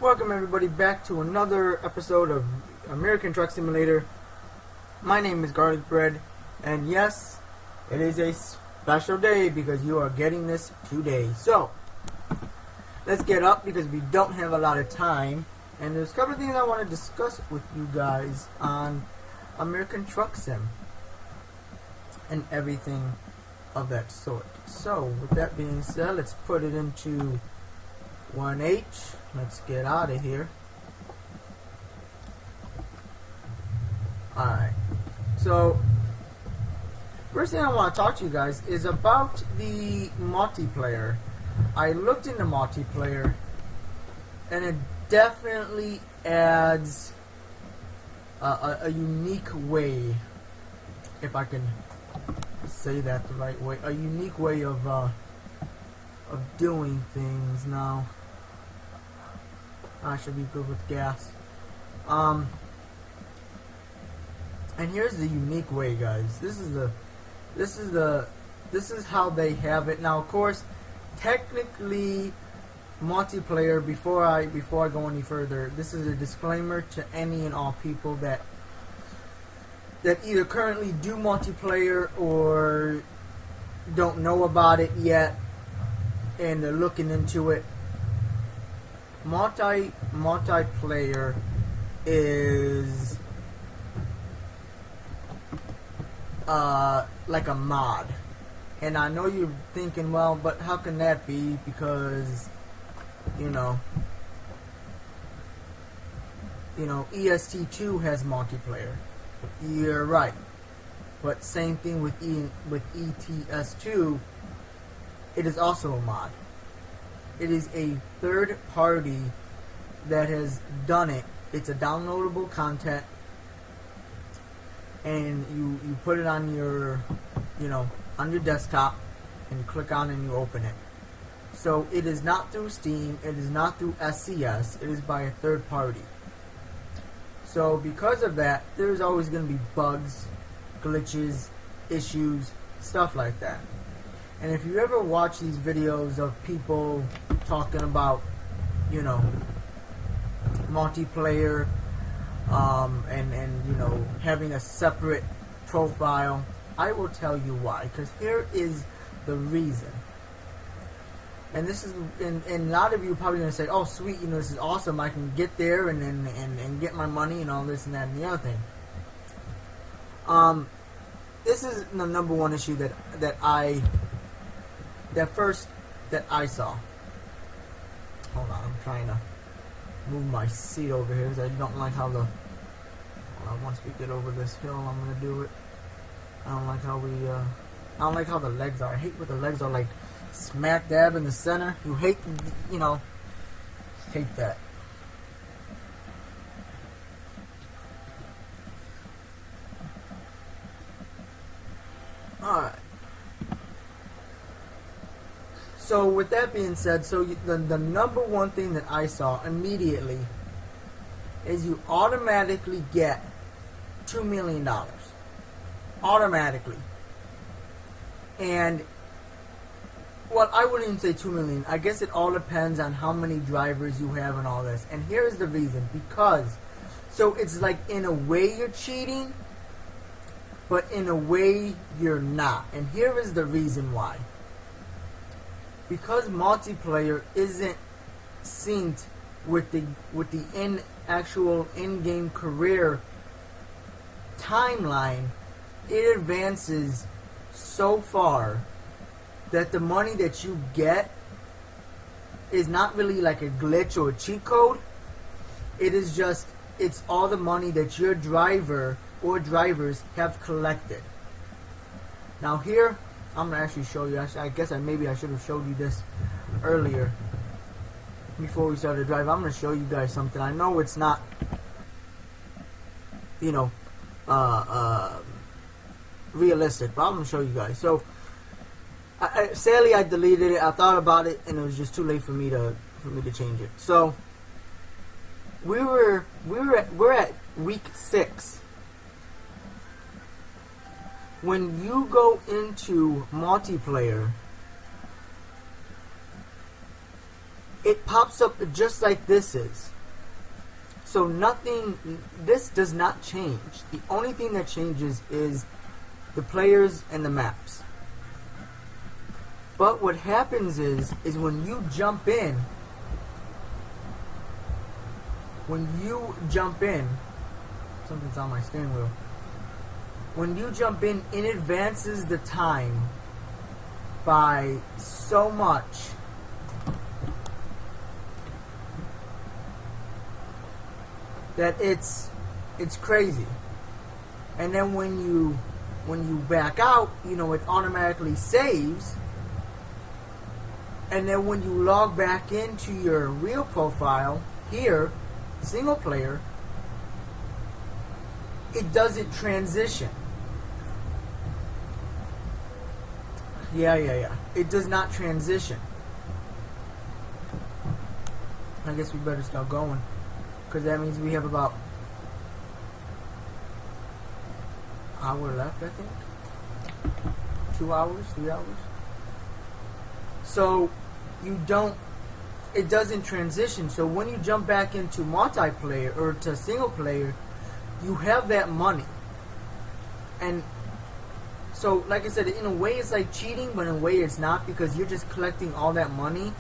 Welcome everybody back to another episode of American Truck Simulator. My name is Garlic Bread, and yes, it is a special day because you are getting this today. So, let's get up because we don't have a lot of time, and there's a couple of things I want to discuss with you guys on American Truck Sim and everything of that sort. So, with that being said, let's put it into 1H. Let's get out of here. Alright. So, first thing I want to talk to you guys is about the multiplayer. I looked into multiplayer, and it definitely adds a unique way, if I can say that the right way, a unique way of doing things now. I should be good with gas. And here's the unique way, guys. This is how they have it. Now, of course, technically, multiplayer. Before I go any further, this is a disclaimer to any and all people that either currently do multiplayer or don't know about it yet, and they're looking into it. Multiplayer is like a mod, and I know you're thinking, well, but how can that be? Because EST2 has multiplayer. You're right, but same thing with ETS2. It is also a mod. It is a third party that has done it. It's a downloadable content, and you put it on your on your desktop, and you click on it and you open it. So it is not through Steam, it is not through SCS, it is by a third party. So because of that, there's always going to be bugs, glitches, issues, stuff like that. And if you ever watch these videos of people talking about, multiplayer, and having a separate profile, I will tell you why. Because here is the reason. And this is, and a lot of you are probably going to say, oh sweet, this is awesome, I can get there and get my money and all this and that and the other thing. This is the number one issue that I saw. Hold on, I'm trying to move my seat over here because I don't like how once we get over this hill, I'm gonna do it. I don't like how the legs are. I hate when the legs are like smack dab in the center. You hate, hate that. Alright. So with that being said, the number one thing that I saw immediately is you automatically get $2 million. Automatically. And, well, I wouldn't even say 2 million. I guess it all depends on how many drivers you have and all this. And here's the reason. Because, so it's like in a way you're cheating, but in a way you're not. And here is the reason why. Because multiplayer isn't synced with the actual in-game career timeline, it advances so far that the money that you get is not really like a glitch or a cheat code. It is just, it's all the money that your driver or drivers have collected. Now here, I'm going to actually show you. I guess maybe I should have showed you this earlier before we started to drive. I'm going to show you guys something. I know it's not, realistic, but I'm going to show you guys. So, sadly I deleted it. I thought about it, and it was just too late for me to change it. So, we're at week 6. When you go into multiplayer, it pops up just like this is. So this does not change. The only thing that changes is the players and the maps. But what happens is when you jump in, something's on my steering wheel. When you jump in, it advances the time by so much that it's crazy. And then when you back out, it automatically saves. And then when you log back into your real profile here, single player, it doesn't transition. Yeah. It does not transition. I guess we better start going, because that means we have about an hour left, I think. 2 hours, 3 hours. So it doesn't transition. So when you jump back into multiplayer or to single player, you have that money. And so, like I said, in a way it's like cheating, but in a way it's not, because you're just collecting all that money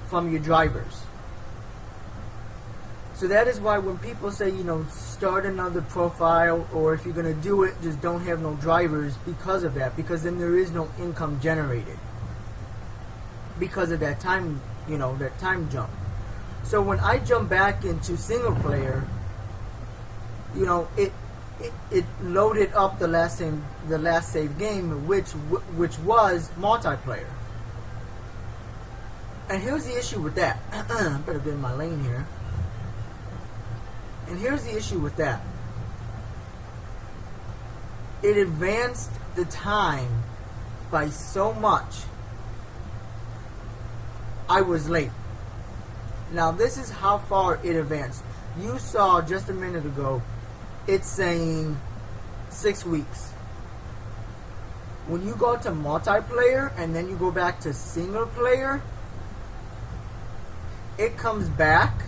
from your drivers. So that is why when people say, start another profile, or if you're going to do it, just don't have no drivers, because of that. Because then there is no income generated. Because of that time, that time jump. So when I jump back into single player, it loaded up the last save game, which was multiplayer. And here's the issue with that. Better get in my lane here. And here's the issue with that. It advanced the time by so much. I was late. Now this is how far it advanced. You saw just a minute ago, it's saying 6 weeks. When you go to multiplayer and then you go back to single player, it comes back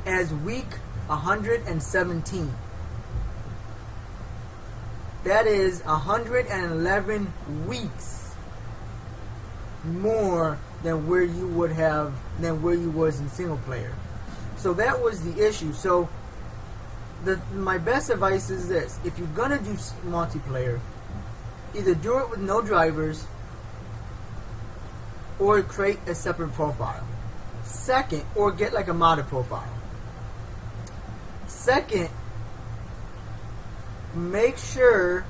as week 117. That is 111 weeks more than where you was in single player. So that was the issue. So my best advice is this: if you're gonna do multiplayer, either do it with no drivers or create a separate profile. Second, or get like a modded profile. Second, make sure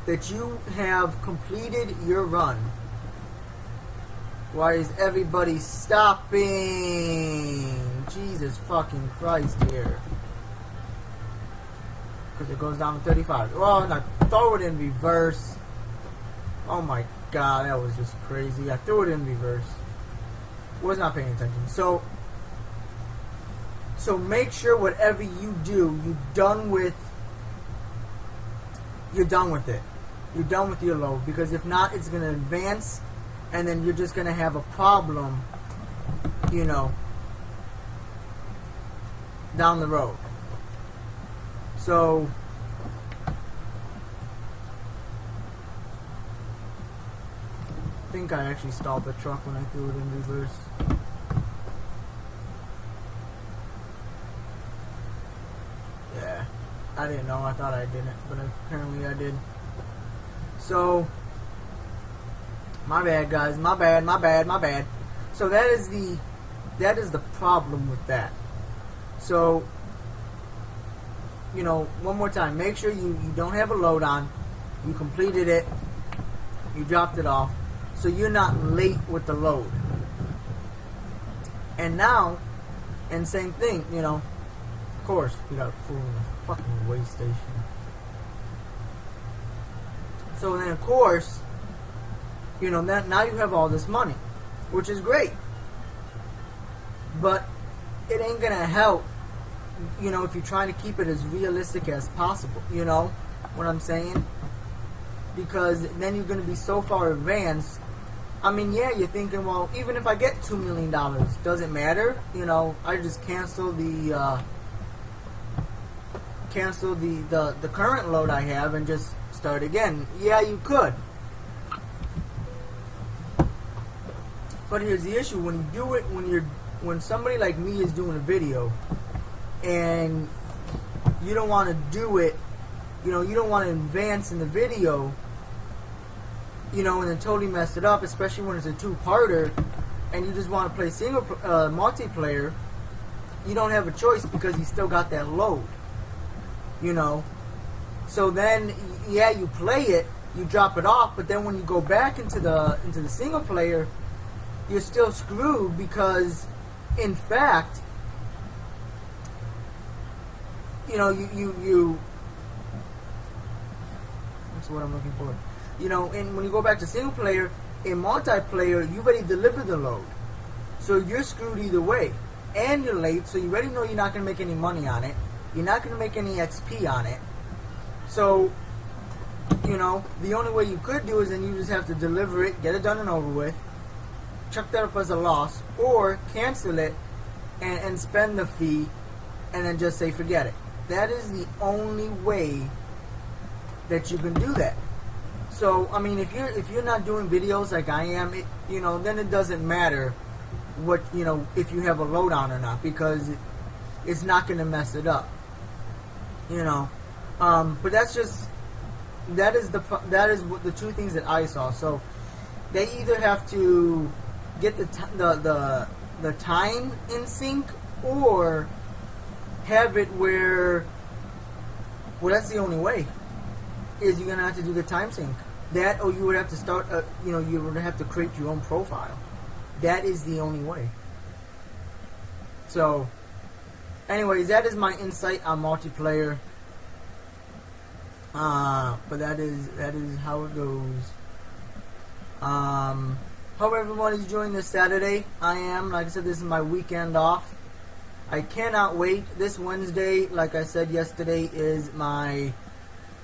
that you have completed your run. Why is everybody stopping? Jesus fucking Christ here. Because it goes down to 35. Oh, and I throw it in reverse. Oh my god, that was just crazy. I threw it in reverse. Was not paying attention. So make sure whatever you do, you're done with it. You're done with your load. Because if not, it's going to advance, and then you're just going to have a problem, down the road. So I think I actually stalled the truck when I threw it in reverse. Yeah, I didn't know. I thought I didn't, but apparently I did. So my bad, guys. My bad. So that is the problem with that. So, one more time, make sure you don't have a load on. You completed it. You dropped it off. So you're not late with the load. And now, and same thing, of course, we got a pool in the fucking way station. So then, of course, now you have all this money, which is great. But it ain't gonna help, if you're trying to keep it as realistic as possible. You know what I'm saying? Because then you're gonna be so far advanced I mean, yeah, you're thinking, well, even if I get $2 million, does it matter? You know, I just cancel the current load I have and just start again. Yeah, you could. But here's the issue: when you do it, when somebody like me is doing a video, and you don't want to do it, you know, you don't want to advance in the video, you know, and then totally mess it up, especially when it's a two-parter, and you just want to play multiplayer, you don't have a choice because you still got that load, you know. So then, yeah, you play it, you drop it off, but then when you go back into the single player, you're still screwed because, in fact, you know, you that's what I'm looking for. You know, and when you go back to single player, in multiplayer, you already deliver the load. So you're screwed either way. And you're late, so you already know you're not going to make any money on it. You're not going to make any XP on it. So, you know, the only way you could do is then you just have to deliver it, get it done and over with, chuck that up as a loss, or cancel it and spend the fee and then just say forget it. That is the only way that you can do that. So, I mean, if you're not doing videos like I am, you know, then it doesn't matter what, you know, if you have a load on or not, because it's not going to mess it up. You know, but that is what the two things that I saw. So they either have to get the time in sync, or have it where, well, that's the only way, is you're gonna have to do the time sync. That, or you would have to start, you know, you would have to create your own profile. That is the only way. So, anyways, that is my insight on multiplayer. But that is how it goes. Hope everyone is enjoying this Saturday. I am. Like I said, this is my weekend off. I cannot wait. This Wednesday, like I said yesterday, is my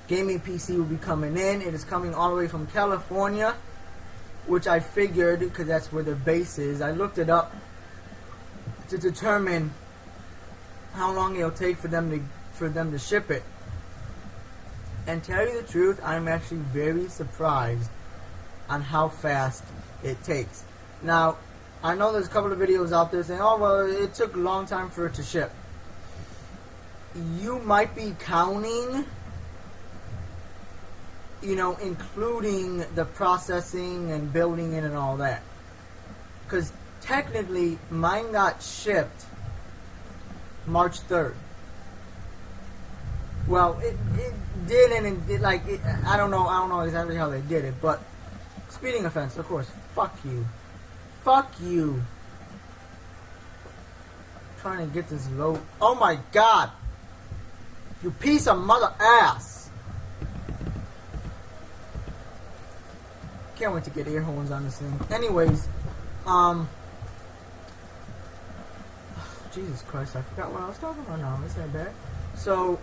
gaming PC will be coming in. It is coming all the way from California, which I figured, because that's where their base is. I looked it up to determine how long it'll take for them to ship it. And tell you the truth, I'm actually very surprised on how fast it takes. Now, I know there's a couple of videos out there saying, oh, well, it took a long time for it to ship. You might be counting, you know, including the processing and building it and all that. Because technically, mine got shipped March 3rd. Well, it did, and it, like, I don't know exactly how they did it, but speeding offense, of course. Fuck you. Fuck you. I'm trying to get this low. Oh my god! You piece of mother ass! Can't wait to get ear horns on this thing. Anyways, Jesus Christ, I forgot what I was talking about now. It's not bad. So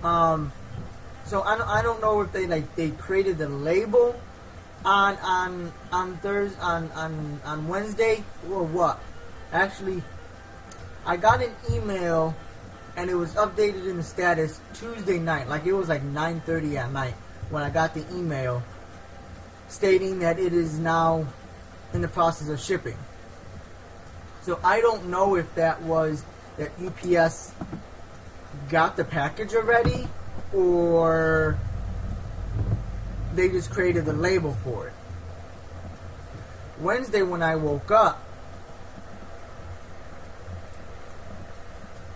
I don't know if they created the label on Thursday on Wednesday or what. Actually, I got an email and it was updated in the status Tuesday night. Like, it was like 9:30 at night when I got the email stating that it is now in the process of shipping. So I don't know if that was that UPS got the package already, or they just created the label for it. Wednesday, when I woke up,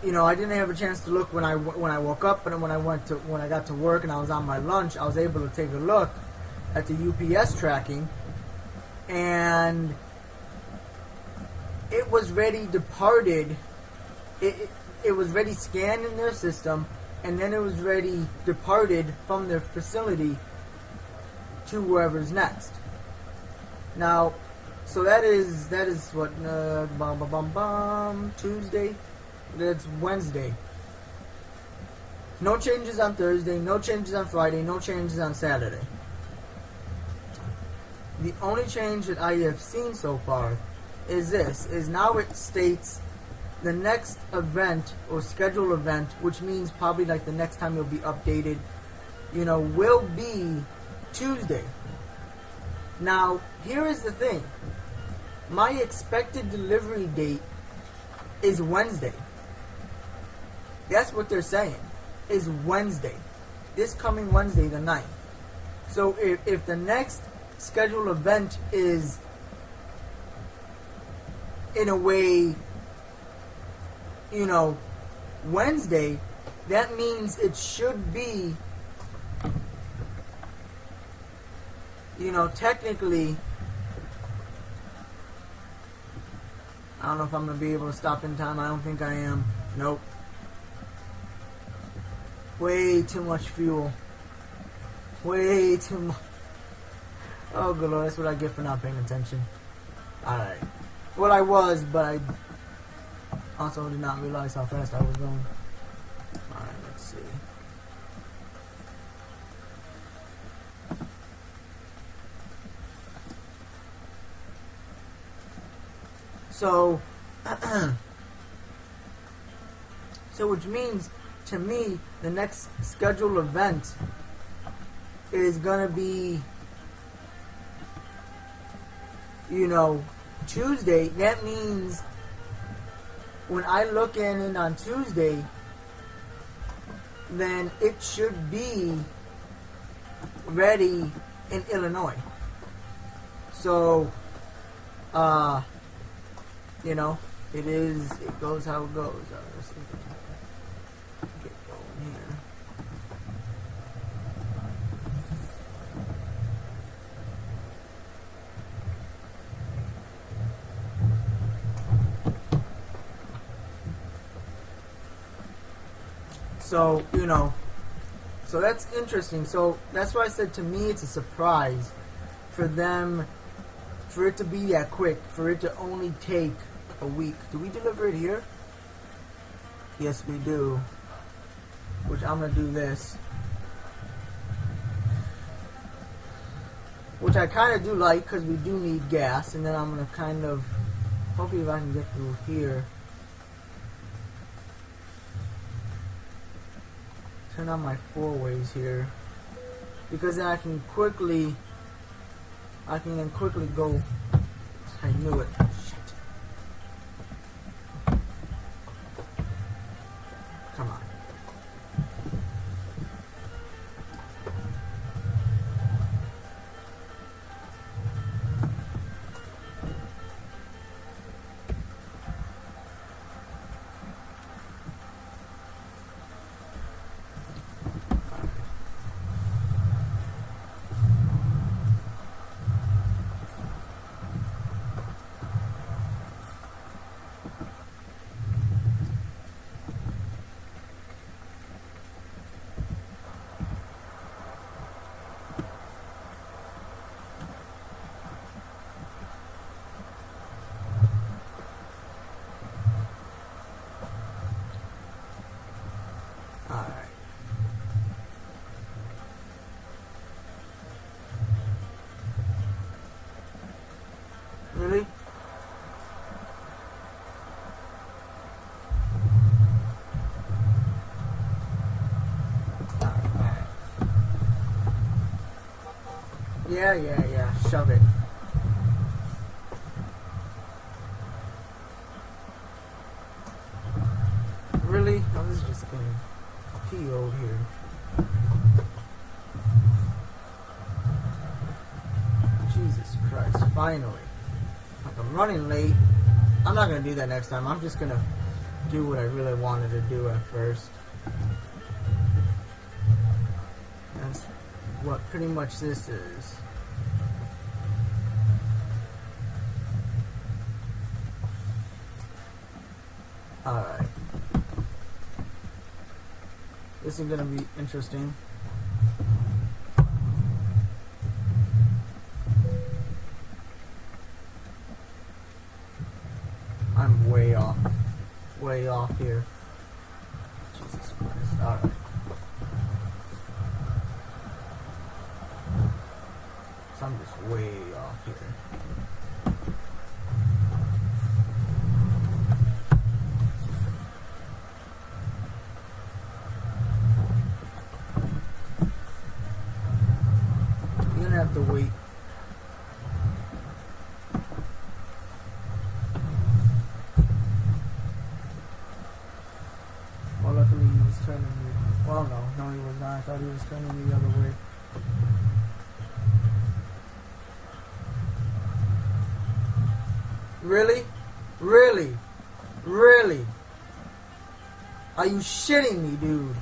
you know, I didn't have a chance to look when I woke up, but when I got to work and I was on my lunch, I was able to take a look at the UPS tracking, and it was ready departed. It was ready scanned in their system, and then it was ready departed from their facility to wherever's next. Now, so that is what Tuesday. That's Wednesday. No changes on Thursday. No changes on Friday. No changes on Saturday. The only change that I have seen so far is this, is now it states the next event or scheduled event, which means probably like the next time it'll be updated, will be Tuesday. Now, here is the thing. My expected delivery date is Wednesday. That's what they're saying, is Wednesday. This coming Wednesday, the 9th. So if the next scheduled event is, in a way, Wednesday, that means it should be, technically, I don't know if I'm going to be able to stop in time. I don't think I am. Nope. Way too much fuel. Way too much. Oh, good Lord, that's what I get for not paying attention. Alright. Well, I was, but I also did not realize how fast I was going. Alright, let's see. So, which means, to me, the next scheduled event is gonna be, Tuesday. That means when I look in on Tuesday, then it should be ready in Illinois. So, it goes how it goes. Let's see if I can get going here. So, so that's interesting. So that's why I said, to me it's a surprise for them, for it to be that quick, for it to only take a week. Do we deliver it here? Yes, we do. Which I'm going to do this. Which I kind of do like, because we do need gas. And then I'm going to kind of, hopefully if I can get through here. Turn on my 4-ways here. Because then I can then quickly go. I knew it. Shit. Come on. Really? Yeah. Shove it. Really? I was just gonna pee over here. Jesus Christ, finally. Like, I'm running late. I'm not gonna do that next time. I'm just gonna do what I really wanted to do at first. That's what pretty much this is. Alright. This is gonna be interesting. I'm way off. Way off here. Jesus Christ. Alright. So I'm just way off here. You're gonna have to wait. Well, luckily he was turning me. Well, no, he was not. I thought he was turning me the other way. Really? Really? Really? Are you shitting me, dude?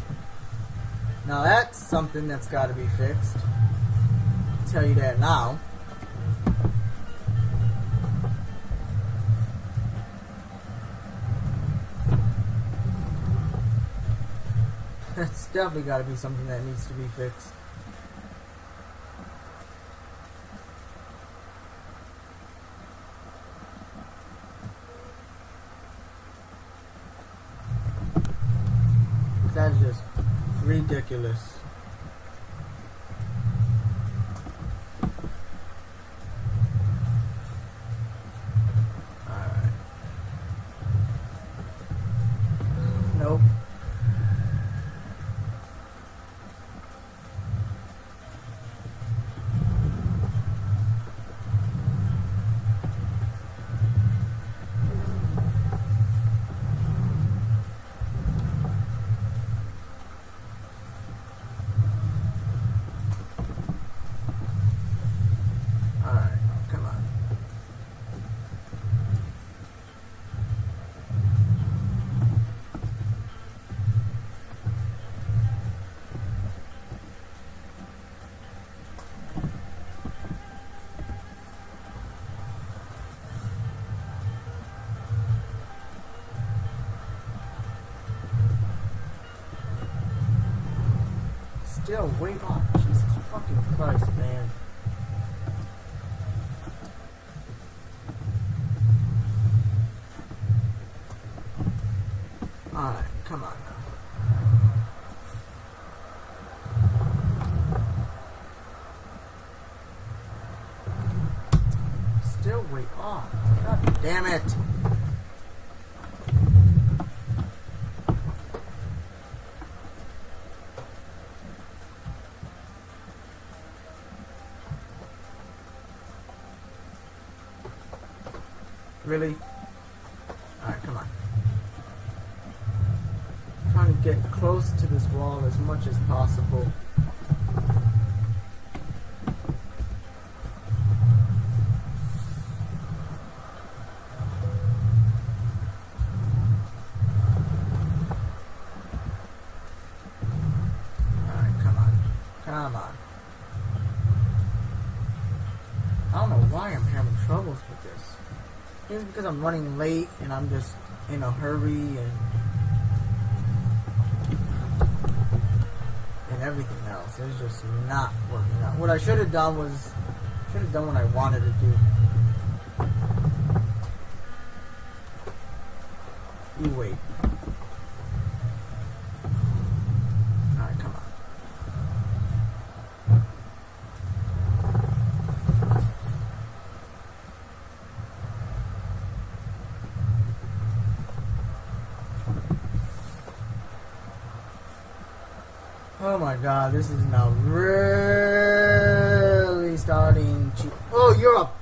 Now that's something that's got to be fixed. I'll tell you that now. That's definitely got to be something that needs to be fixed. That's just ridiculous. Alright. Nope. Alright, come on. Still way off. Jesus fucking Christ, man. Alright, come on now. Still way off. God damn it. Really? Alright, come on. Trying to get close to this wall as much as possible. Alright, come on. Come on. I don't know why I'm having troubles with this. It's because I'm running late and I'm just in a hurry and everything else. It's just not working out. What I should have done was what I wanted to do. You wait. Alright, come on. Oh my god, this is now really starting to... Oh, you're up!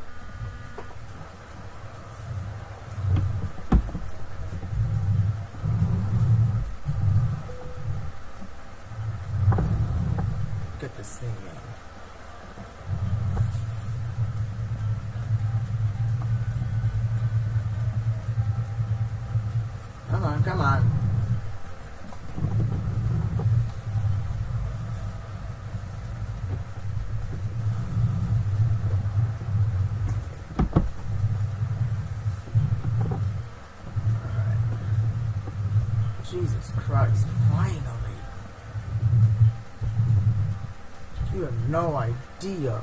Get this thing in. Come on, come on. Jesus Christ, finally. You have no idea.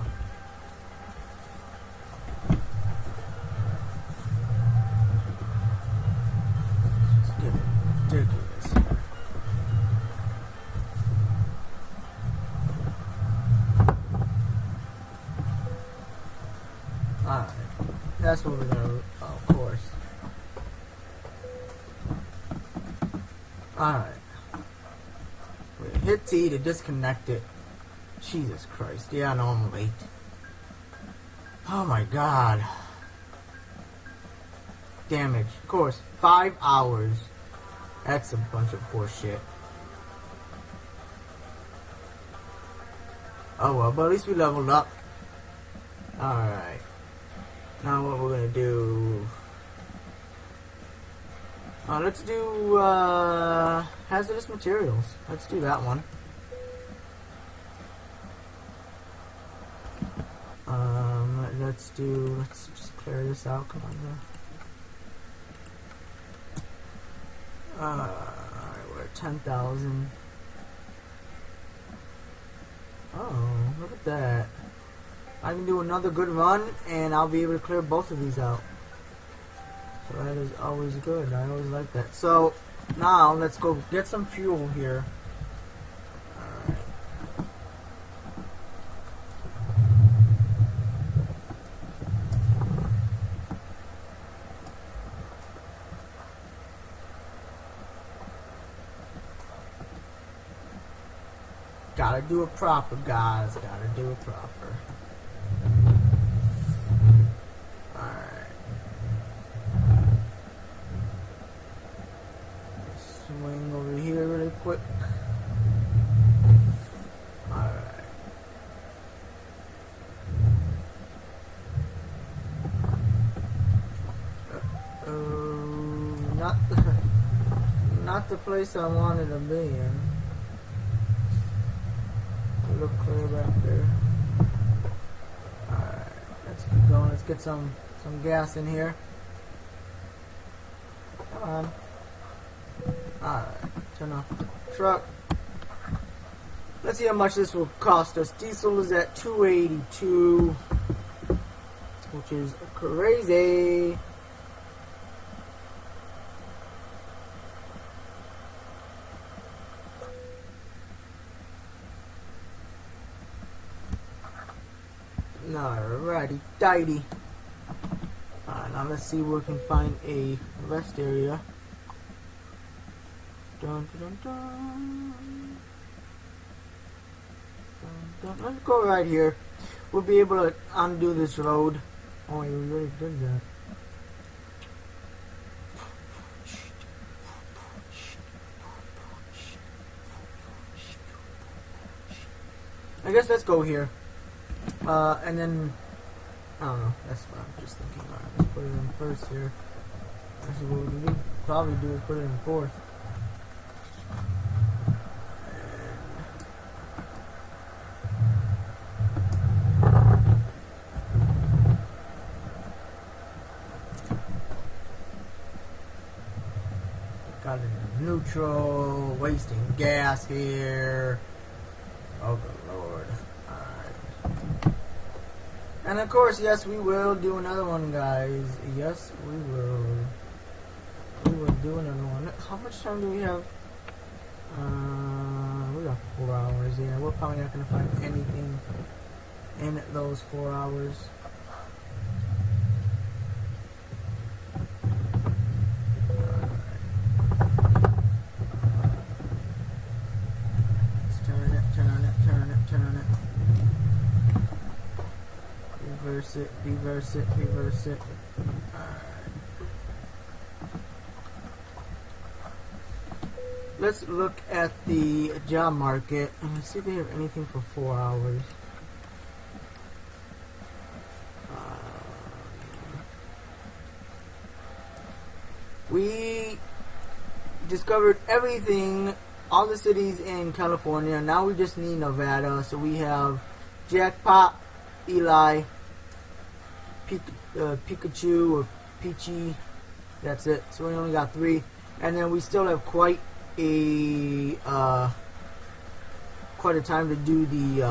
It's getting ridiculous here. that's what we're gonna. Oh, of course. Alright. Hit T to disconnect it. Jesus Christ. Yeah, no, I'm late. Oh my god. Damage. Of course. 5 hours. That's a bunch of horse shit. Oh well, but at least we leveled up. Alright. Now what we're gonna do... let's do hazardous materials. Let's do that one. Let's just clear this out. Come on, bro. Alright, we're at 10,000. Oh, look at that. I can do another good run and I'll be able to clear both of these out. So that is always good. I always like that. So now let's go get some fuel here. Alright. Gotta do it proper, guys. Gotta do it proper. Alright. Swing over here really quick. Alright. Not the place I wanted to be in. Look clear back there. Alright, let's keep going. Let's get some gas in here. Come on. Alright, turn off the truck. Let's see how much this will cost us. Diesel is at $2.82, which is crazy. Alrighty, tidy. Now let's see where we can find a rest area. Dun, dun, dun, dun. Let's go right here. We'll be able to undo this road. Oh, we already did that. I guess let's go here. And then, I don't know, that's what I'm just thinking. Alright, let's put it in first here. Actually, what we need probably do is put it in fourth. Got it in neutral, wasting gas here. Oh, good lord. And of course, yes, we will do another one, guys. Yes, we will. We will do another one. How much time do we have? We got 4 hours. Yeah, we're probably not gonna find anything in those 4 hours. Let's turn it, turn it, turn it, turn it. Reverse it, reverse it, reverse it. Alright. Let's look at the job market and see if they have anything for 4 hours. We discovered everything, all the cities in California. Now we just need Nevada. So we have Jackpot, Eli, Pikachu or Peachy. That's it. So we only got 3, and then we still have quite a time to do the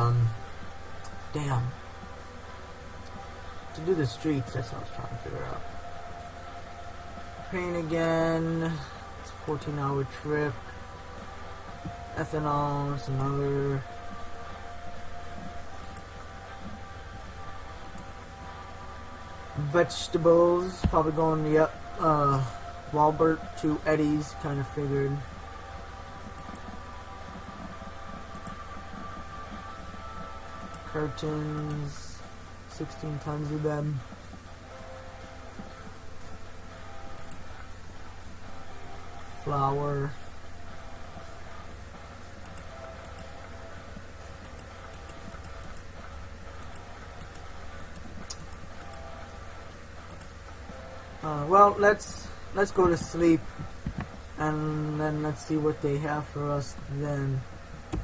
to do the streets. That's what I was trying to figure out. Pain again. It's a 14-hour trip. Ethanol. It's another. Vegetables, probably going, yep, Walbert to Eddie's, kind of figured. Curtains, 16 tons of them. Flour. Well, let's go to sleep, and then let's see what they have for us then. I'm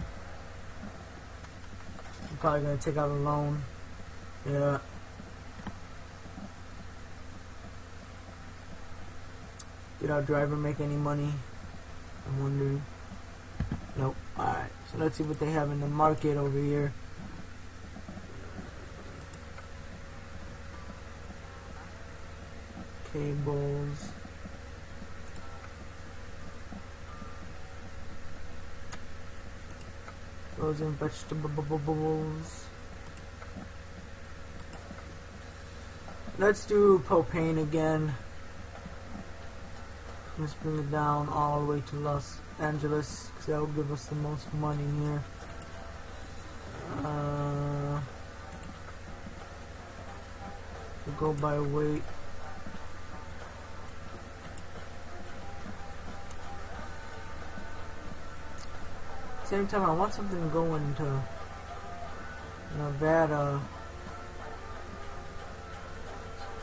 probably gonna take out a loan. Yeah. Did our driver make any money? I'm wondering. Nope. Alright, so let's see what they have in the market over here. Cables. Frozen vegetables. Let's do propane again. Let's bring it down all the way to Los Angeles, because that will give us the most money here. We'll go by weight. Same time, I want something going to Nevada.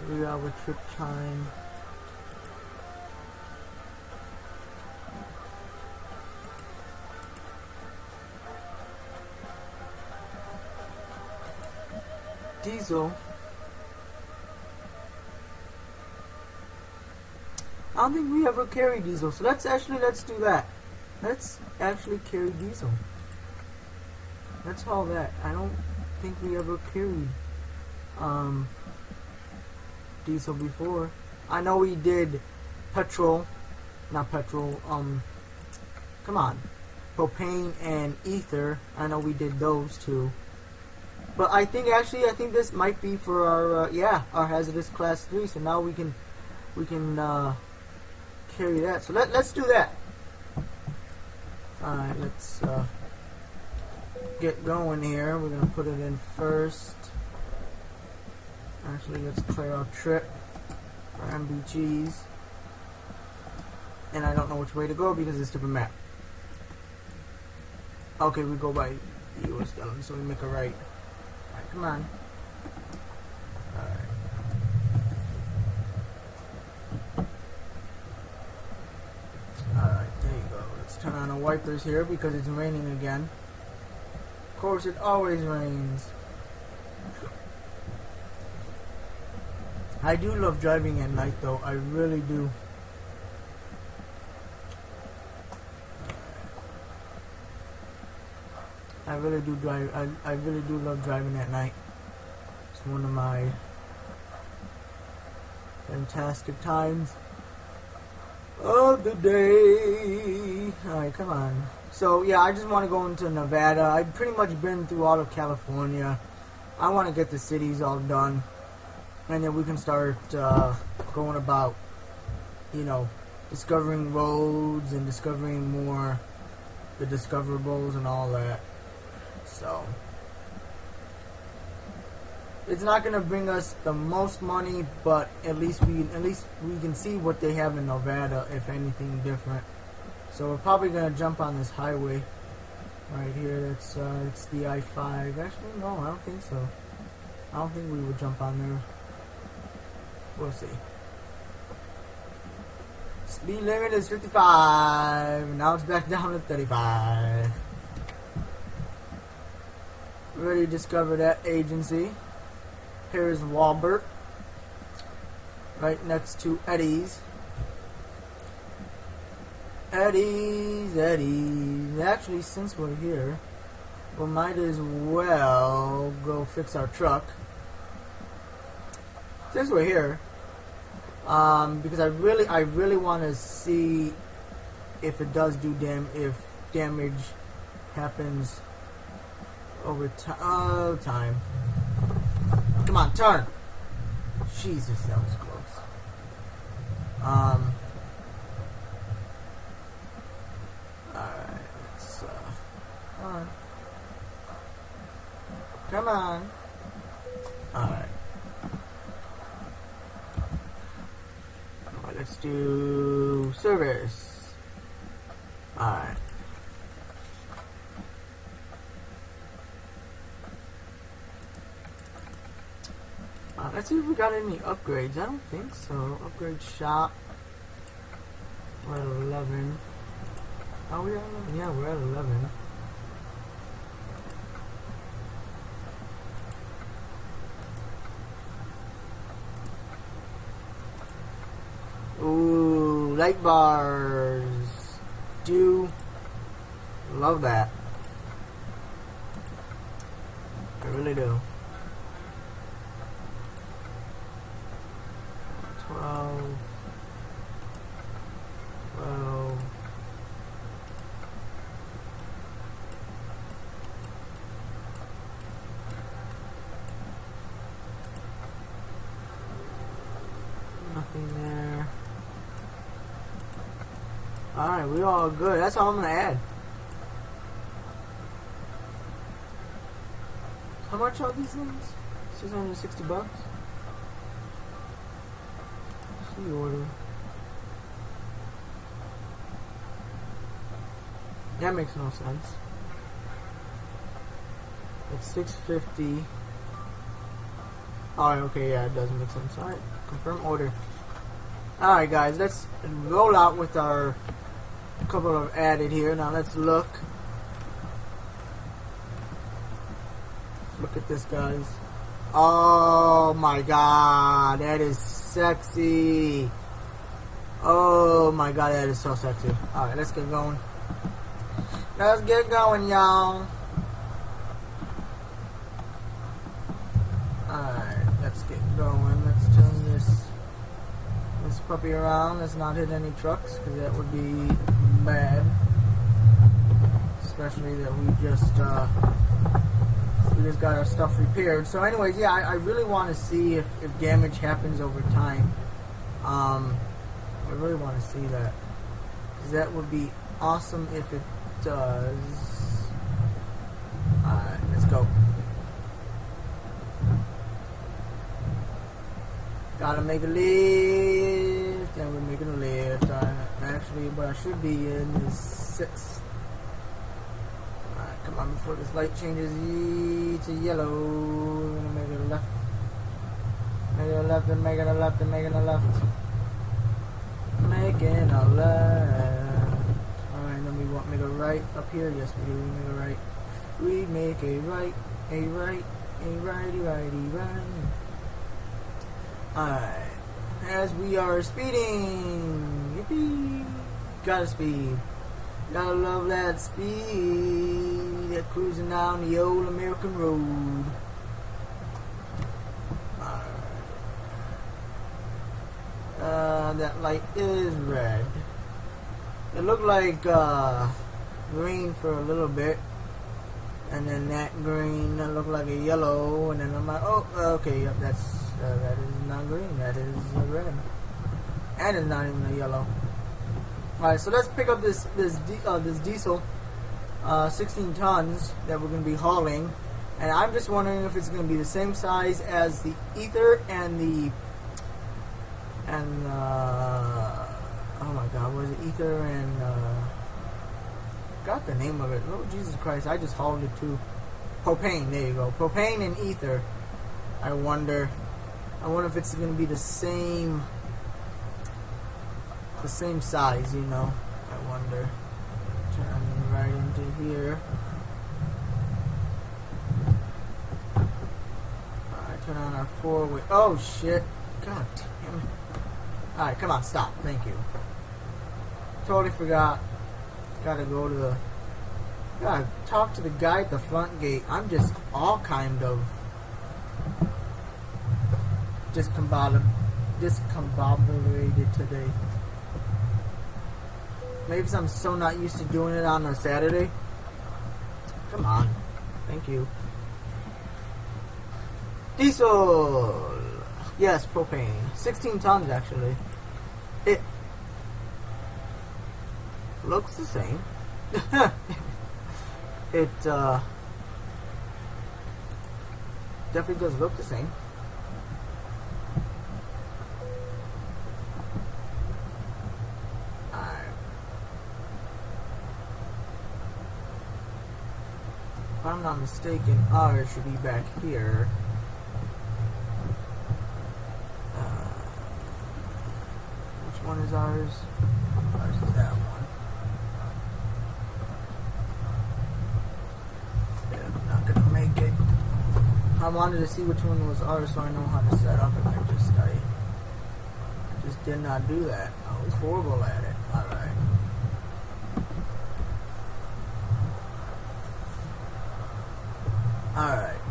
3-hour trip time. Diesel. I don't think we ever carry diesel, so let's do that. Let's actually carry diesel. Let's haul that. I don't think we ever carried diesel before. I know we did propane and ether. I know we did those two. But I think this might be for our our hazardous class 3. So now we can carry that. So let's do that. Alright, let's get going here. We're gonna put it in first. Actually, let's clear our trip for MBGs. And I don't know which way to go because it's different map. Okay, we go by US gallon, so we make a right. Alright, come on. Alright. Alright, there you go. Let's turn on the wipers here because it's raining again. Of course, it always rains. I do love driving at night though, I really do. I really do love driving at night. It's one of my fantastic times of the day. Alright, come on. So yeah, I just want to go into Nevada. I've pretty much been through all of California. I want to get the cities all done. And then we can start going about, discovering roads and discovering more the discoverables and all that. So it's not gonna bring us the most money, but at least we can see what they have in Nevada, if anything different. So we're probably gonna jump on this highway right here. That's it's the I-5. Actually, no, I don't think so. I don't think we would jump on there. We'll see. Speed limit is 55. Now it's back down to 35. We already discovered that agency. Here's Walbert. Right next to Eddie's. Eddie's. Actually, since we're here, we might as well go fix our truck. Since we're here, because I really want to see if it does do if damage happens over time. Come on, turn. Jesus, that was close. Alright, let's, come on. Come on. Alright. Alright, let's do service. Alright. Let's see if we got any upgrades. I don't think so. Upgrade shop. We're at 11. Oh, we're at 11. Yeah, we're at 11. Ooh, light bars. Do love that. I really do. 12. Nothing there. Alright, we're all good. That's all I'm gonna add. How much are these things? 660 bucks? See order. That makes no sense. It's 650. Alright, okay, yeah, it doesn't make sense. Alright, confirm order. Alright guys, let's roll out with our couple of added here. Now let's look. Look at this, guys. Oh my god, that is sexy. Oh my god, that is so sexy. Alright, let's get going. Let's get going, y'all. Alright, let's get going. Let's turn this puppy around. Let's not hit any trucks, because that would be bad. Especially that we just got our stuff repaired. So anyways, yeah, I really want to see if damage happens over time. I really want to see that, because that would be awesome if it does. Alright, let's go. Gotta make a lift, and we're making a lift. Actually, what I should be in is 6. Alright, come on, before this light changes to yellow. We're gonna make it a left. Make it a left, and making a left, and making a left. Making a left. Alright, then we want to make a right up here. Yes, we do. We make a right. We make a right, a right, a righty, righty, right. Alright, as we are speeding, yippee, gotta speed, gotta love that speed, that cruising down the old American road. Alright, that light is red. It looked like green for a little bit, and then that green looked like a yellow, and then I'm like, oh, okay, yep, that is not green, that is red, and it's not even a yellow. Alright, so let's pick up this diesel, 16 tons that we're going to be hauling, and I'm just wondering if it's going to be the same size as the ether and the oh my god, what is it, ether and got the name of it. Oh Jesus Christ, I just hauled it too. Propane, there you go. Propane and ether. I wonder if it's gonna be the same size, you know. I wonder. Turn right into here. Alright, turn on our 4-way. Oh shit. God damn it. Alright, come on, stop. Thank you. Totally forgot. Gotta go to the... Gotta talk to the guy at the front gate. I'm just all kind of... discombobulated today. Maybe because I'm so not used to doing it on a Saturday. Come on. Thank you. Diesel! Yes, propane. 16 tons actually. It looks the same. It definitely does look the same. If I'm not mistaken, ours should be back here. Which one is ours? Ours is that one. Yeah, I'm not gonna make it. I wanted to see which one was ours so I know how to set up, and I just did not do that. I was horrible at it. Alright. Alright.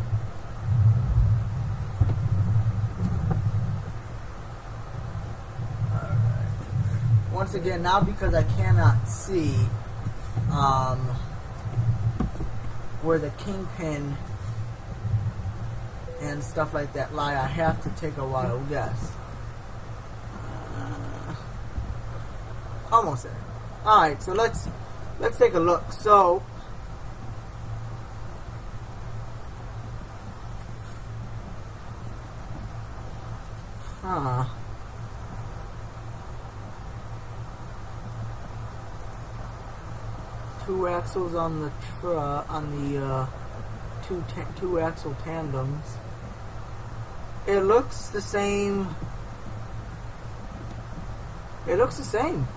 Once again, now because I cannot see where the kingpin and stuff like that lie, I have to take a wild guess. Almost there. Alright, so let's take a look. So two axles on the two axle tandems. It looks the same. It looks the same.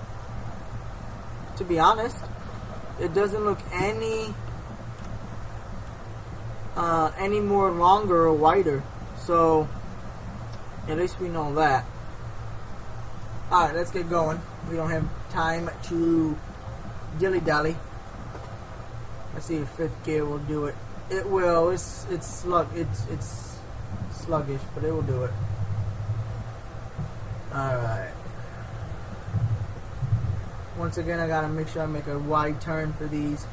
To be honest, it doesn't look any more longer or wider. So at least we know that. Alright, let's get going. We don't have time to dilly-dally. Let's see if fifth gear will do it. It will. It's sluggish, but it will do it. Alright. Once again, I gotta make sure I make a wide turn for these.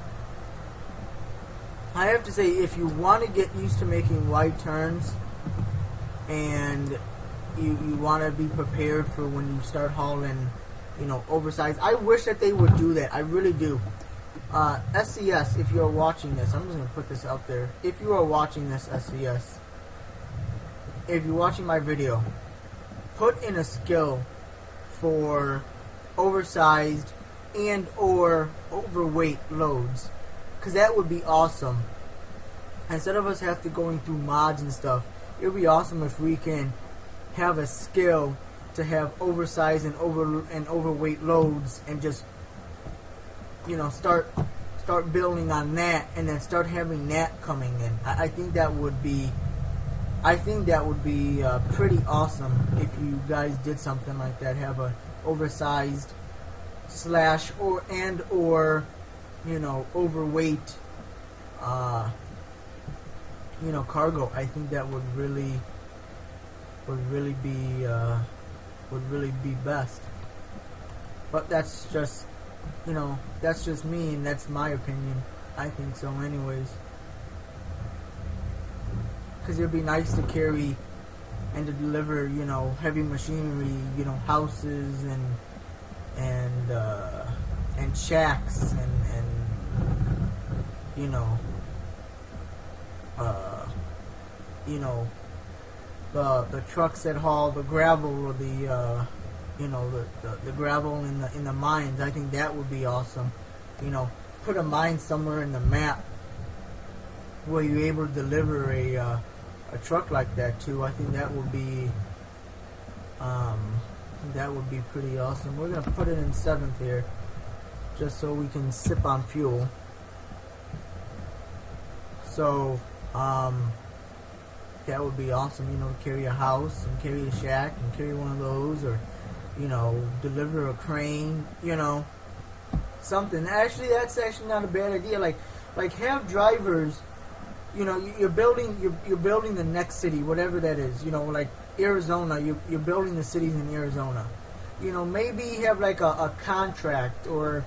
I have to say, if you want to get used to making wide turns and you want to be prepared for when you start hauling, oversized. I wish that they would do that. I really do. SCS, if you're watching this, I'm just going to put this out there. If you are watching this, SCS, if you're watching my video, put in a skill for oversized and or overweight loads, because that would be awesome. Instead of us have to going through mods and stuff, it would be awesome if we can have a skill to have oversized and overweight loads, and just start building on that, and then start having that coming in. I think that would be pretty awesome if you guys did something like that. Have a oversized / or overweight cargo. I think that would really be best. But that's just me, and that's my opinion. I think so anyways, because it would be nice to carry and to deliver heavy machinery, houses and shacks and the trucks that haul the gravel, or the gravel in the mines. I think that would be awesome. Put a mine somewhere in the map where you're able to deliver a truck like that too. I think that would be pretty awesome. We're gonna put it in 7th here, just so we can sip on fuel. So that would be awesome, to carry a house and carry a shack and carry one of those, or deliver a crane, something. Actually, that's actually not a bad idea. Like have drivers, you're building the next city, whatever that is. Like Arizona, you're building the cities in Arizona. Maybe have like a contract or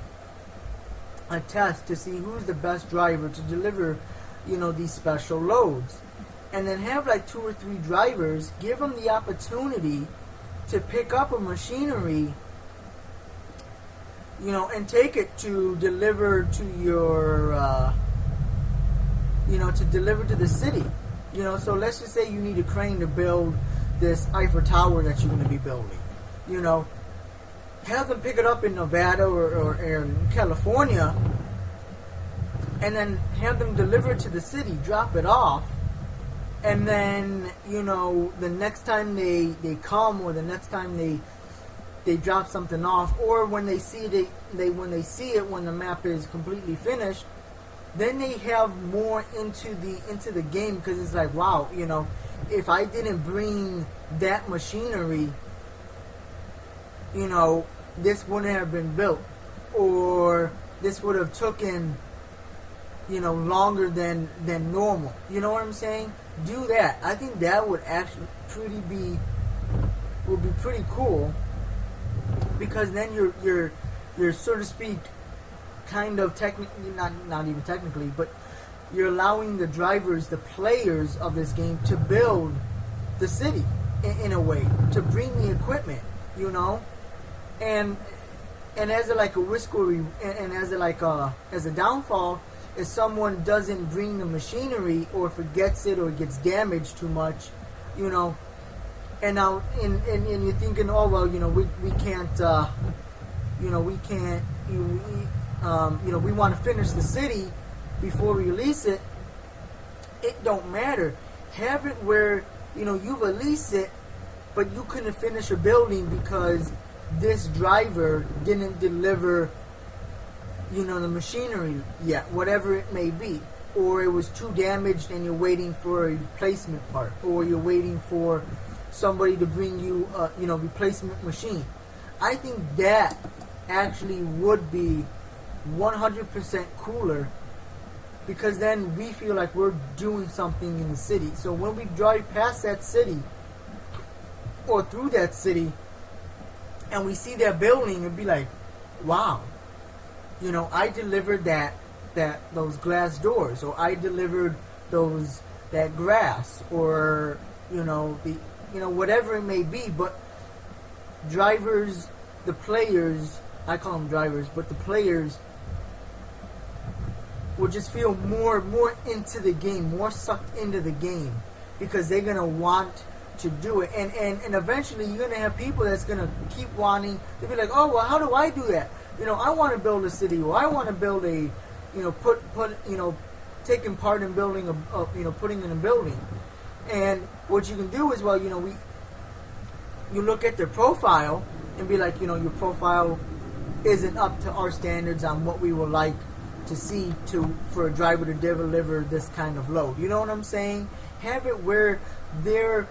a test to see who's the best driver to deliver, these special loads. and then have like 2 or 3 drivers, give them the opportunity to pick up a machinery, and take it to deliver to your, to deliver to the city. So let's just say you need a crane to build this Eiffel Tower that you're going to be building. Have them pick it up in Nevada or in California, and then have them deliver it to the city, drop it off, and then, the next time they come, or the next time they drop something off, or when they see it, when the map is completely finished, then they have more into the game, because it's like, wow, if I didn't bring that machinery, this wouldn't have been built, or this would have taken, longer than normal. You know what I'm saying? Do that. I think that would actually be pretty cool, because then you're so to speak, kind of technically, not even technically, but you're allowing the drivers, the players of this game, to build the city in a way, to bring the equipment, and as a risk, and as a downfall, if someone doesn't bring the machinery, or forgets it, or gets damaged too much, and now and you're thinking, oh well, we can't, we want to finish the city before we release it. It don't matter. Have it where you release it, but you couldn't finish a building because this driver didn't deliver the machinery yet, whatever it may be, or it was too damaged and you're waiting for a replacement part, or you're waiting for somebody to bring you a replacement machine. I think that actually would be 100% cooler, because then we feel like we're doing something in the city. So when we drive past that city, or through that city, and we see that building, it'd be like, wow, I delivered those glass doors, or I delivered that grass, or whatever it may be. But drivers, the players, I call them drivers, but the players will just feel more into the game, more sucked into the game, because they're gonna want to do it, and eventually you're gonna have people that's gonna keep wanting. They'll be like, oh well, how do I do that? I want to build a city, or I want to build a, taking part in building putting in a building. And what you can do is, well, you look at their profile and be like, your profile isn't up to our standards on what we would like to see for a driver to deliver this kind of load. You know what I'm saying? Have it where their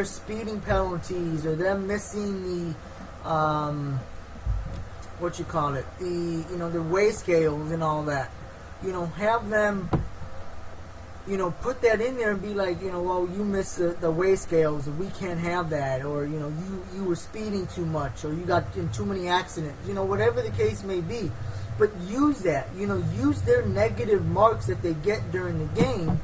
speeding penalties, or them missing the the weigh scales and all that. Have them put that in there and be like, well, you missed the weigh scales, we can't have that, or you were speeding too much, or you got in too many accidents, whatever the case may be. But use that, use their negative marks that they get during the game,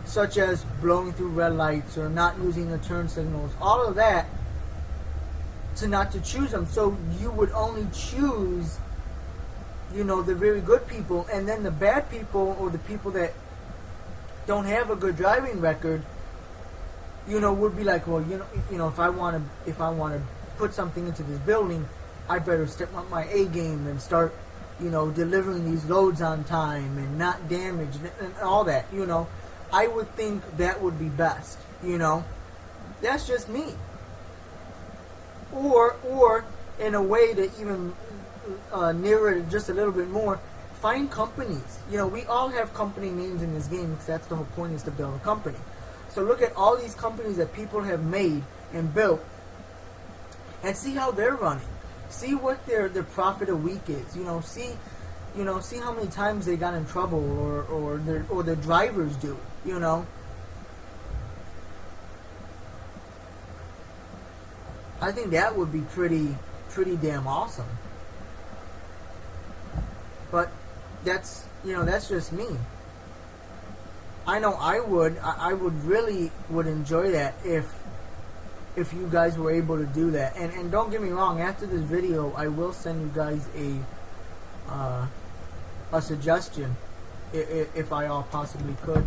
such as blowing through red lights, or not using the turn signals, all of that, not to choose them. So you would only choose, the very good people, and then the bad people, or the people that don't have a good driving record, would be like, well, if I want to put something into this building, I better step up my A game and start, delivering these loads on time and not damage and all that. I would think that would be best. That's just me. Or in a way to even nearer it just a little bit more, find companies. We all have company names in this game, because that's the whole point, is to build a company. So look at all these companies that people have made and built, and see how they're running. See what their profit a week is. See how many times they got in trouble, or their drivers do. I think that would be pretty damn awesome. But that's just me. I know I would. I would really would enjoy that if you guys were able to do that. And don't get me wrong. After this video, I will send you guys a suggestion if I all possibly could.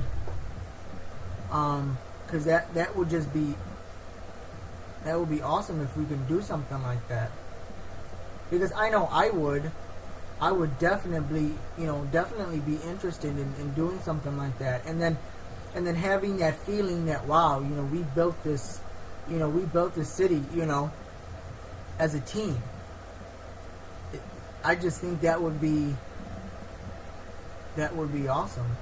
Because that would just be awesome if we can do something like that. Because I know I would definitely be interested in doing something like that. And then having that feeling that, wow, we built this city, as a team. I just think that would be awesome.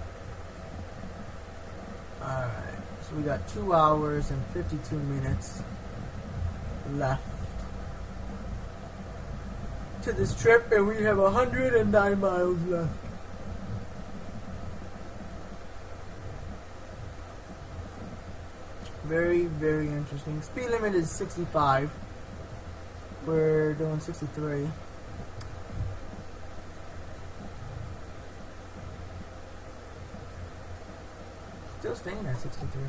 Alright, so we got 2 hours and 52 minutes left to this trip, and we have 109 miles left. Very, very interesting. Speed limit is 65. We're doing 63. Still staying at 63.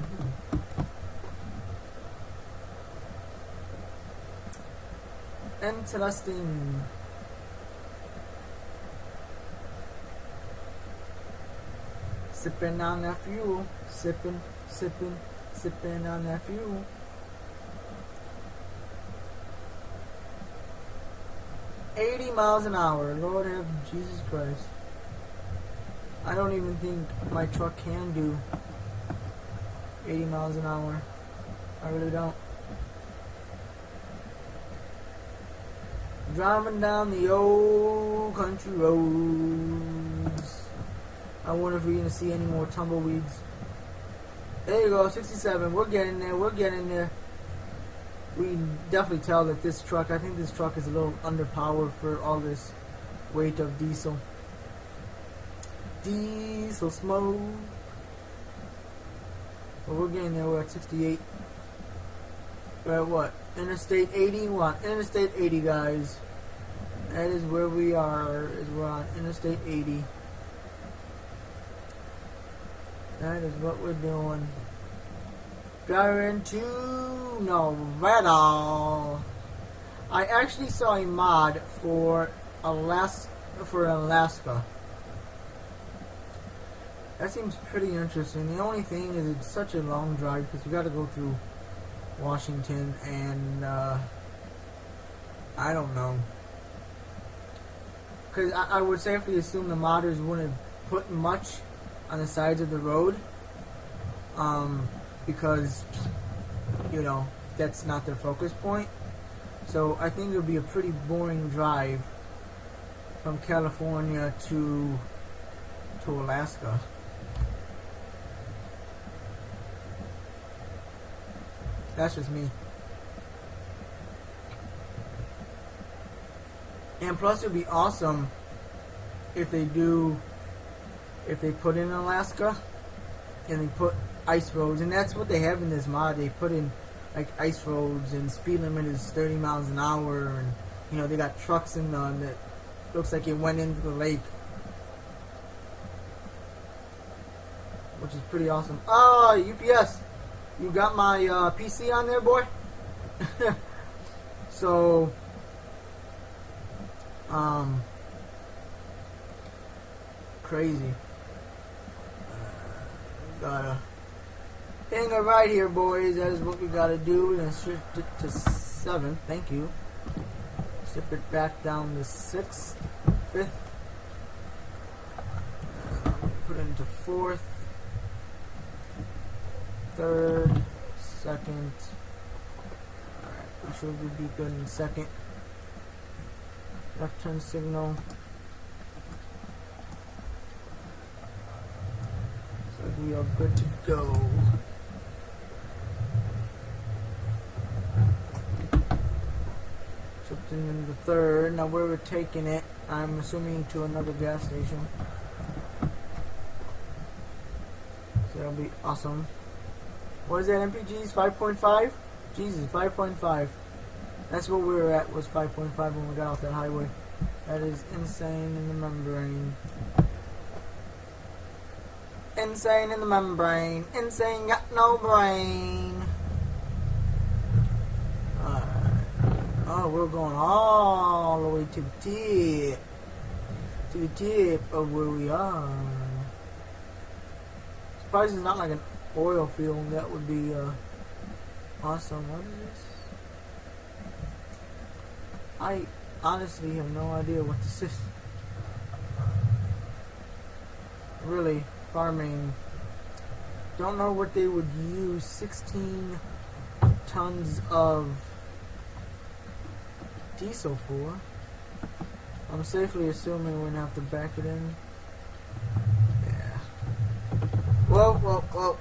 Interesting. Sipping on that fuel. Sipping on that fuel. $80 miles an hour. Lord have Jesus Christ. I don't even think my truck can do 80 miles an hour. I really don't. Driving down the old country roads. I wonder if we're going to see any more tumbleweeds. There you go, 67. We're getting there. We're getting there. We can definitely tell that this truck, I think this truck is a little underpowered for all this weight of diesel. Diesel smoke. But we're getting there. We're at 68. We're at what? Interstate 80? We're on Interstate 80, guys. That is where we are. We're on Interstate 80. That is what we're doing. Driving to Nevada. I actually saw a mod for Alaska. That seems pretty interesting. The only thing is it's such a long drive because you got to go through Washington and I don't know. Because I would safely assume the modders wouldn't put much on the sides of the road, because that's not their focus point. So I think it would be a pretty boring drive from California to Alaska. That's just me. And plus, it would be awesome if they put in Alaska and they put ice roads, and that's what they have in this mod. They put in like ice roads, and speed limit is 30 miles an hour, and they got trucks in them that looks like it went into the lake, which is pretty awesome. Oh, UPS, you got my PC on there, boy? So crazy. Gotta hang it right here, boys. That is what we gotta do. We're gonna shift it to 7th. Thank you. Zip it back down to 6th, 5th. Put it into 4th, 3rd, 2nd. Alright, we should be good in 2nd. Left turn signal. So we are good to go. Shipped in the 3rd. Now where we're taking it, I'm assuming to another gas station. So that'll be awesome. What is that, MPGs? 5.5? Jesus, 5.5. That's what we were at, was 5.5 when we got off that highway. That is insane in the membrane. Insane in the membrane. Insane got no brain. Oh, we're going all the way to the tip. To the tip of where we are. Surprised it's not like an oil field. That would be awesome. What is this? I honestly have no idea what this is. Really, farming. Don't know what they would use 16 tons of diesel for. I'm safely assuming we're gonna have to back it in. Yeah. Whoa.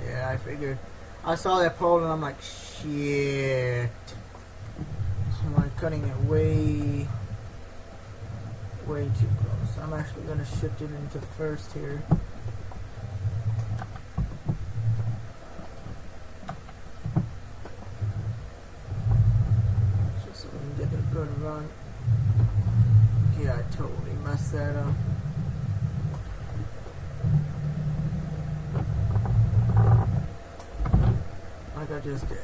Yeah, I figured. I saw that pole and I'm like, shit. I'm like cutting it way too close. I'm actually gonna shift it into first here. Just so we can get a good run. Yeah, I totally messed that up. Like I just did.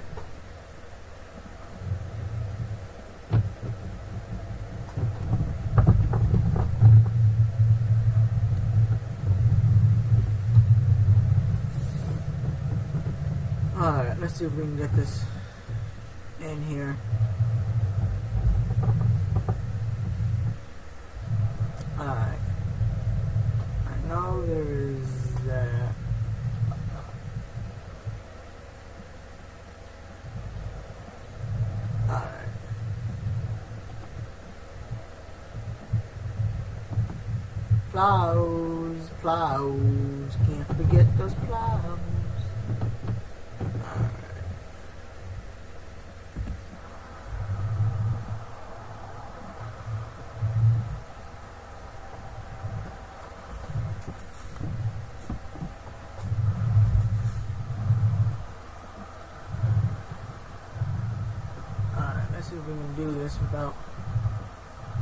Alright, let's see if we can get this in here. Alright. I know there is that. Alright. Plows. Can't forget those plows. Let's see if we can do this without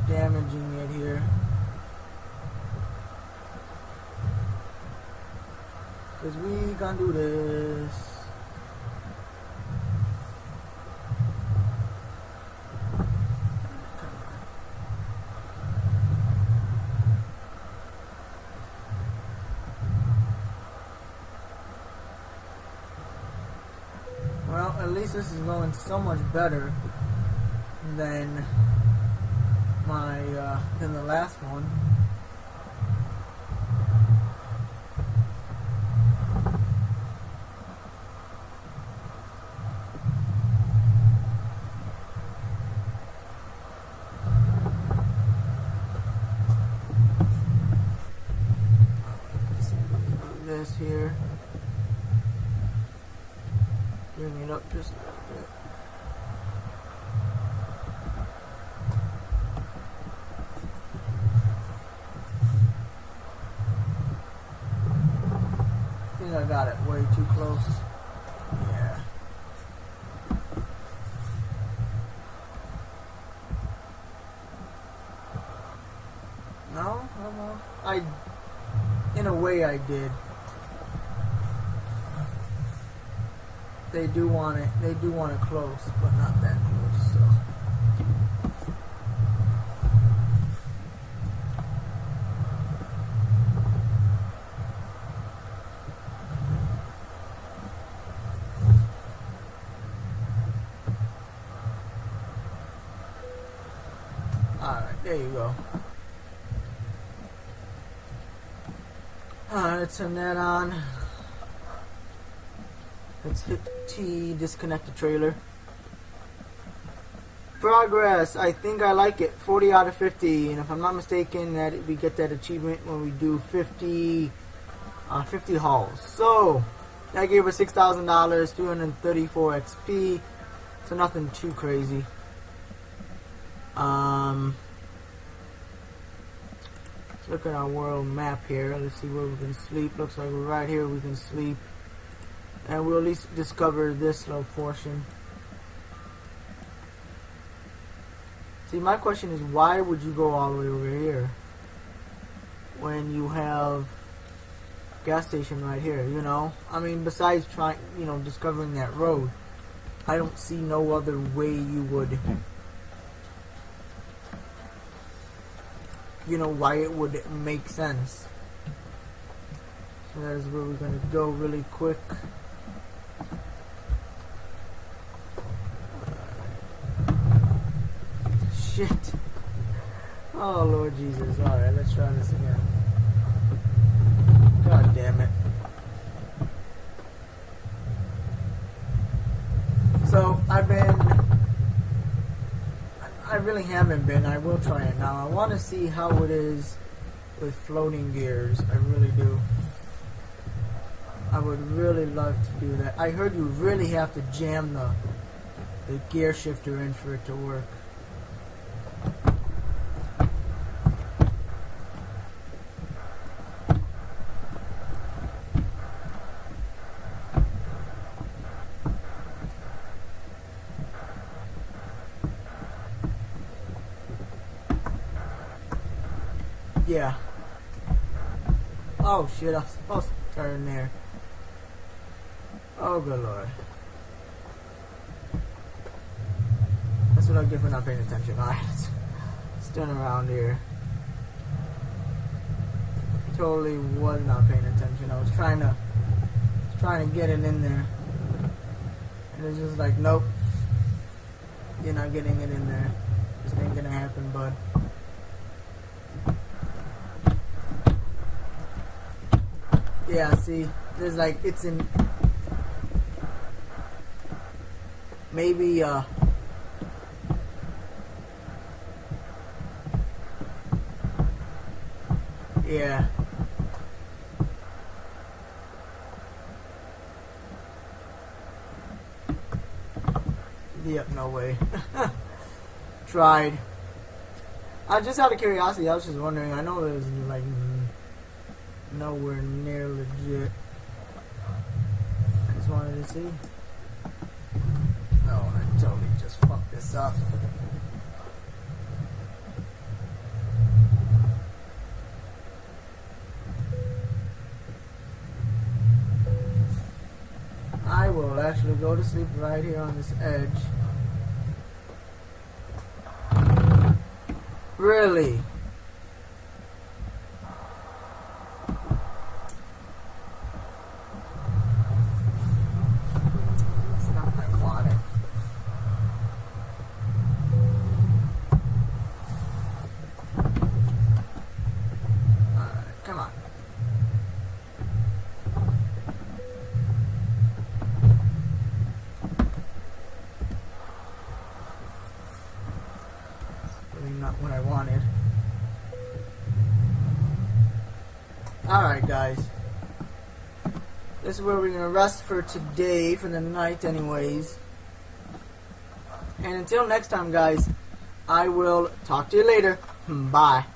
damaging it here. Cause we gonna do this. Well, at least this is going so much better than than the last one. Let's see, this here. Bring it up just a little bit. I think I got it way too close. Yeah. No. In a way I did. They do want it close, but not that close, so. Alright, there you go. Alright, let's turn that on. Let's hit T, disconnect the trailer. Progress, I think I like it. 40 out of 50. And if I'm not mistaken, that we get that achievement when we do 50 hauls. So, that gave us $6,000, 234 XP. So nothing too crazy. Let's look at our world map here. Let's see where we can sleep. Looks like we're right here. We can sleep. And we'll at least discover this little portion. See, my question is, why would you go all the way over here? when you have gas station right here, you know? I mean, besides trying, discovering that road, I don't see no other way you would, why it would make sense. So that is where we're going to go really quick. Shit. Oh, Lord Jesus. Alright, let's try this again. God damn it. So, I really haven't been. I will try it now. I want to see how it is with floating gears. I really do. I would really love to do that. I heard you really have to jam the gear shifter in for it to work. Yeah. Oh shit, I was supposed to turn there. Oh good lord. That's what I get for not paying attention. Alright, let's turn around here. Totally was not paying attention. I was trying to get it in there. And it's just like, nope. You're not getting it in there. This ain't gonna happen, bud. Yeah, see, there's like, it's in, maybe, yeah. Yep, no way. Tried. I just out of curiosity, I was just wondering, I know there's like, nowhere near legit. I just wanted to see. Oh, I totally just fucked this up. I will actually go to sleep right here on this edge. Really? Not what I wanted. Alright guys, this is where we're gonna rest for today, for the night anyways, and until next time guys, I will talk to you later. Bye.